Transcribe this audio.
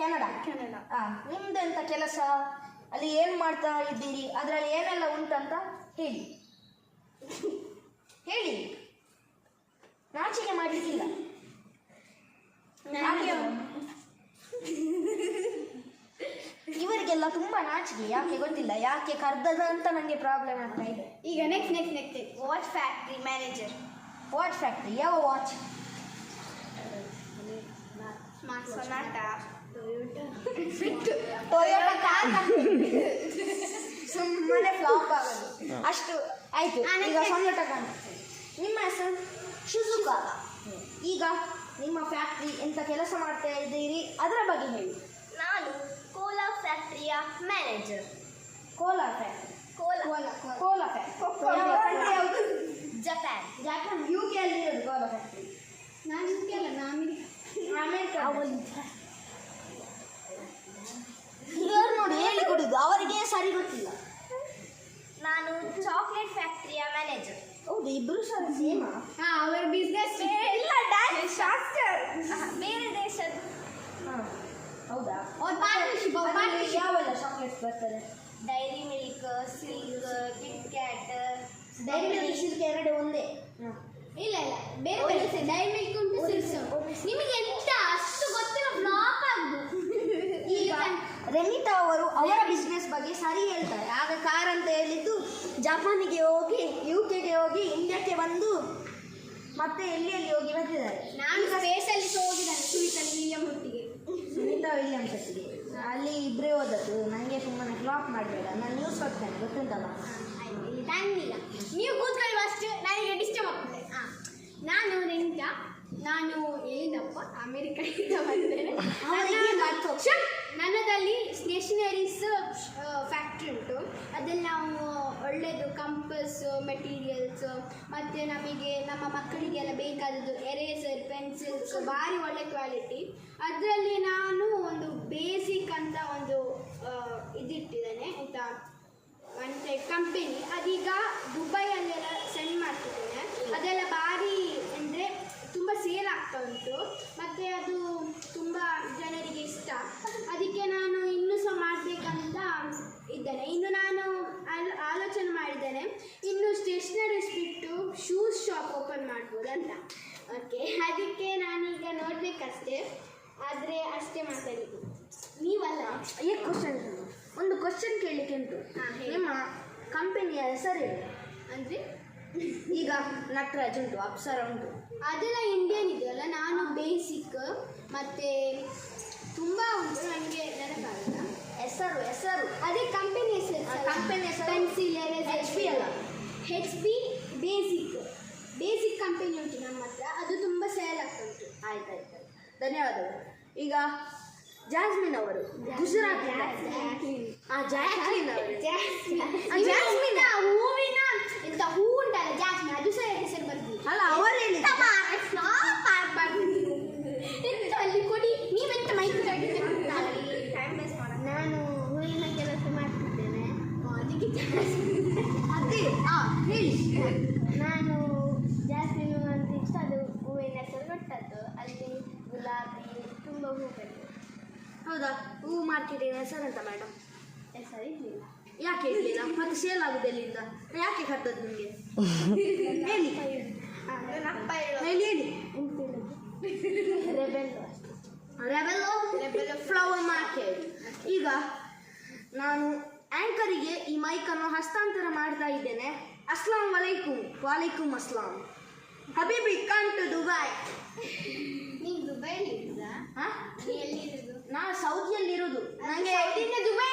Canada. ನಿಮ್ದು ಎಂತ ಕೆಲಸ, ಅಲ್ಲಿ ಏನು ಮಾಡ್ತಾ ಇದ್ದೀರಿ, ಅದರಲ್ಲಿ ಏನೆಲ್ಲ ಉಂಟಂತ ಹೇಳಿ ಹೇಳಿ, ನಾಚಿಕೆ ಮಾಡಲಿಕ್ಕಿಲ್ಲ. ಇವರಿಗೆಲ್ಲ ತುಂಬ ನಾಚಿಕೆ, ಯಾಕೆ ಗೊತ್ತಿಲ್ಲ, ಯಾಕೆ ಕರ್ದದ ಅಂತ ನನಗೆ ಪ್ರಾಬ್ಲಮ್ ಆಗ್ತಾ ಇದೆ. ಈಗ next watch factory manager. Watch factory, ಯಾವ ವಾಚ್? ಸೊನಾಟಾ, ಟೊಯೋಟಾ ಕಾರ್ ಸುಮ್ಮನೆ ಫ್ಲಾಪ್ ಆಗೋದು ಅಷ್ಟು ಆಯ್ತು. ಈಗ ಟೊಯೋಟಾ ಕಾರ್. ನಿಮ್ಮ ಹೆಸರು? ಶಿಜುಕಾ. ಈಗ ನಿಮ್ಮ ಫ್ಯಾಕ್ಟ್ರಿ ಎಂತ ಕೆಲಸ ಮಾಡ್ತಾ ಇದ್ದೀರಿ ಅದರ ಬಗ್ಗೆ ಹೇಳಿ. ನಾನು ಕೋಲಾ ಫ್ಯಾಕ್ಟ್ರಿಯ manager. Cola factory. Cola factory ಯಾವುದು? ಜಪಾನ್. UK ಅಲ್ಲಿ ಇರೋದು ಕೋಲಾ ಫ್ಯಾಕ್ಟ್ರಿ. ನಾನು UK ಅಲ್ಲ, ನಾನು ಅಮೆರಿಕ. ಇವರು ನೋಡಿ ಹೇಳಿ ಕೊಡುದು, ಅವರಿಗೆ ಸರಿ ಗೊತ್ತಿಲ್ಲ. ನಾನು ಚಾಕ್ಲೇಟ್ ಫ್ಯಾಕ್ಟ್ರಿಯ ಮ್ಯಾನೇಜರ್. ಹೌದು, ಇಬ್ಬರು ಸಹ ಸೇಮಾ? ಅವರ ಬಿಸ್ನೆಸ್ ಇಲ್ಲ, ಬೇರೆ ದೇಶದ. ಹೌದಾ? ಪಾರ್ಟ್ನರ್ಶಿಪ್. ಯಾವೆಲ್ಲ ಚಾಕ್ಲೇಟ್ಸ್ ಬರ್ತದೆ? Dairy milk, silk, kit cat. Dairy milk, silk ಎರಡು ಒಂದೇ? ಇಲ್ಲ ಬೇರೆ ಬೇರೆ. ಡೈರಿ ಮಿಲ್ಕ್ ಉಂಟು, ಸಿಲ್ಕ್. ನಿಮಗೆ ಎಂತ ಅಷ್ಟು ಗೊತ್ತಿಲ್ಲ, ಫ್ಲಾಪ್ ಆಗುದು. ಈಗ ರೆನಿತಾ ಅವರು ಅವರ ಬಿಸ್ನೆಸ್ ಬಗ್ಗೆ ಸರಿ ಹೇಳ್ತಾರೆ. ಆಗ ಕಾರ್ ಅಂತ ಹೇಳಿದ್ದು ಜಪಾನಿಗೆ ಹೋಗಿ, UKಗೆ ಹೋಗಿ, ಇಂಡಿಯಾಕ್ಕೆ ಬಂದು ಮತ್ತೆ ಎಲ್ಲಿ ಹೋಗಿ ಬಂದಿದ್ದಾರೆ. ನಾನು ಸ್ಪೇಸಲ್ಲಿ ಹೋಗಿದ್ದಾನೆ ಸುನೀತಾ ವಿಲಿಯಂ ಒಟ್ಟಿಗೆ. ಸುನೀತಾ ವಿಲಿಯಮ್ಸ್ ಒಟ್ಟಿಗೆ ಅಲ್ಲಿ ಇಬ್ಬರೇ ಹೋದದ್ದು. ನನಗೆ ಸುಮ್ಮನೆ ಫ್ಲಾಪ್ ಮಾಡಬೇಡ, ನಾನು ನ್ಯೂಸ್ ಓದ್ತೇನೆ, ಗೊತ್ತುಂಟಲ್ಲ. ಇಲ್ಲಿ ಟೈಮ್ ಇಲ್ಲ, ನೀವು ಕೂತ್ಕೊಳ್ಳಿ ಫಸ್ಟ್, ನನಗೆ ಡಿಸ್ಟರ್ಬ್ ಆಗ್ತದೆ. ನಾನು ರೆನಿತಾ, ನಾನು ಎಲ್ಲಿಂದಪ್ಪ, ಅಮೆರಿಕದಿಂದ ಬಂದೇನೆ. ನನ್ನದಲ್ಲಿ ಸ್ಟೇಷನರೀಸ್ ಫ್ಯಾಕ್ಟ್ರಿ ಉಂಟು. ಅದಲ್ಲಿ ನಾವು ಒಳ್ಳೆಯದು ಕಂಪಸ್, ಮೆಟೀರಿಯಲ್ಸ್, ಮತ್ತು ನಮಗೆ ನಮ್ಮ ಮಕ್ಕಳಿಗೆಲ್ಲ ಬೇಕಾದದ್ದು ಎರೇಸರ್, ಪೆನ್ಸಿಲ್ಸ್, ಭಾರಿ ಒಳ್ಳೆ ಕ್ವಾಲಿಟಿ. ಅದರಲ್ಲಿ ನಾನು ಒಂದು ಬೇಸಿಕ್ ಅಂತ ಒಂದು ಇದಿಟ್ಟಿದ್ದೇನೆ ಆಯಿತಾ, ಒನ್ ಟೈಪ್ ಕಂಪೆನಿ. ಅದೀಗ ದುಬೈಯಲ್ಲೆಲ್ಲ ಸೆಂಡ್ ಮಾಡ್ತಿದ್ದೇನೆ. ಅದೆಲ್ಲ ಭಾರಿ ಅಂದರೆ ತುಂಬ ಸೇಲ್ ಆಗ್ತಾ ಉಂಟು, ಮತ್ತು ಅದು ತುಂಬ ಜನರಿಗೆ ಇಷ್ಟ. ಅದಕ್ಕೆ ನಾನು ಇನ್ನೂ ಸಹ ಮಾಡಬೇಕಂತ ಇದ್ದೇನೆ. ಇನ್ನು ನಾನು ಆಲೋಚನೆ ಮಾಡಿದ್ದೇನೆ, ಇನ್ನು ಸ್ಟೇಷನರೀಸ್ ಬಿಟ್ಟು ಶೂಸ್ ಶಾಪ್ ಓಪನ್ ಮಾಡ್ಬೋದು ಅಂತ. ಓಕೆ, ಅದಕ್ಕೆ ನಾನೀಗ ನೋಡಬೇಕಷ್ಟೇ, ಆದರೆ ಅಷ್ಟೇ ಮಾತಾಡಿದ್ದು. ನೀವಲ್ಲ, ಈ ಕ್ವಶನ್, ಒಂದು ಕ್ವಶನ್ ಕೇಳಲಿಕ್ಕೆ ಉಂಟು. ನಿಮ್ಮ ಕಂಪನಿಯ ಹೆಸರು ಅಂದರೆ ಈಗ ನಟರಾಜ್ ಉಂಟು, ಅಪ್ಸರ ಉಂಟು, ಅದೆಲ್ಲ ಇಂಡಿಯನ್ ಇದೆಯಲ್ಲ. ನಾನು ಬೇಸಿಕ್ ಮತ್ತು ತುಂಬ ಉಂಟು, ನನಗೆ ನೆನಪಾಗಲ್ಲ ಹೆಸರು. ಅದೇ ಕಂಪನಿ ಹೆಸರು. ಕಂಪನಿ ಹೆಸರು ಪೆನ್ಸಿಲ್, HP ಅಲ್ಲ, HP ಬೇಸಿಕ್ ಕಂಪನಿ ಉಂಟು ನಮ್ಮ ಹತ್ರ, ಅದು ತುಂಬ ಸೇಲ್ ಆಗ್ತಾ ಉಂಟು. ಆಯ್ತು, ಧನ್ಯವಾದಗಳು. ಈಗ ಜಾಸ್ಮಿನ್ ಅವರು ಗುಜರಾತ್. ಜಾಸ್ಮಿನ್ ಹೂವಿನ ಎಂತ ಹೂ ಉಂಟಲ್ಲ, ಜಾಸ್ಮಿನ್, ಅದು ಸಹ ಹೆಸರು ಬರ್ತೀವಿ ಅಲ್ಲ, ಅವರು ಹೇಳಿ ಅಲ್ಲಿ ಕೊಡಿ. ನೀವೆಂತ ಮೈಕ್ ಟೈಮ್ ವೇಸ್ಟ್ ಮಾಡ. ನಾನು ಹೂವಿನ ಕೆಲಸ ಮಾಡ್ತಿದ್ದೇನೆ. ಅದಕ್ಕೆ ಅದೇ ಹೇಳಿ. ನಾನು ಜಾಸ್ಮಿನ್ ಅಂತ ಇಷ್ಟ, ಅದು ಹೂವಿನ ಹೆಸರು ಕೊಟ್ಟದ್ದು. ಅಲ್ಲಿ ಗುಲಾಬಿ ತುಂಬ ಹೂಗಳಿವೆ. ಹೌದಾ? ಹೂ ಮಾರ್ಕೆಟಿನ ಹೆಸರಂತ ಮೇಡಮ್? ಹೆಸರು ಇರಲಿಲ್ಲ. ಯಾಕೆ ಇರಲಿಲ್ಲ? ಮತ್ತೆ ಸೇಲ್ ಆಗುದು ಎಲ್ಲಿಂದ? ಯಾಕೆ ಕರ್ತದ್ದು ನಿಮಗೆ? ಹೇಳಿ ಹೇಳಿ. Rebello flower market. ಈಗ ನಾನು ಆ್ಯಂಕರಿಗೆ ಈ ಮೈಕನ್ನು ಹಸ್ತಾಂತರ ಮಾಡ್ತಾ ಇದ್ದೇನೆ. ಅಸ್ಲಾಂ ವಲೈಕುಮ್. ವಾಲೈಕುಮ್ ಅಸ್ಲಾಂ. ಹಬೀಬಿ ಕಮ್ ಟು ದುಬೈ. ನೀವು ದುಬೈಯಲ್ಲಿ ಇದ್ದೀರಾ? ಹಾಂ, ಎಲ್ಲಿರೋದು? ನಾನು ಸೌದಿಯಲ್ಲಿರೋದು. ನನಗೆ ದುಬೈ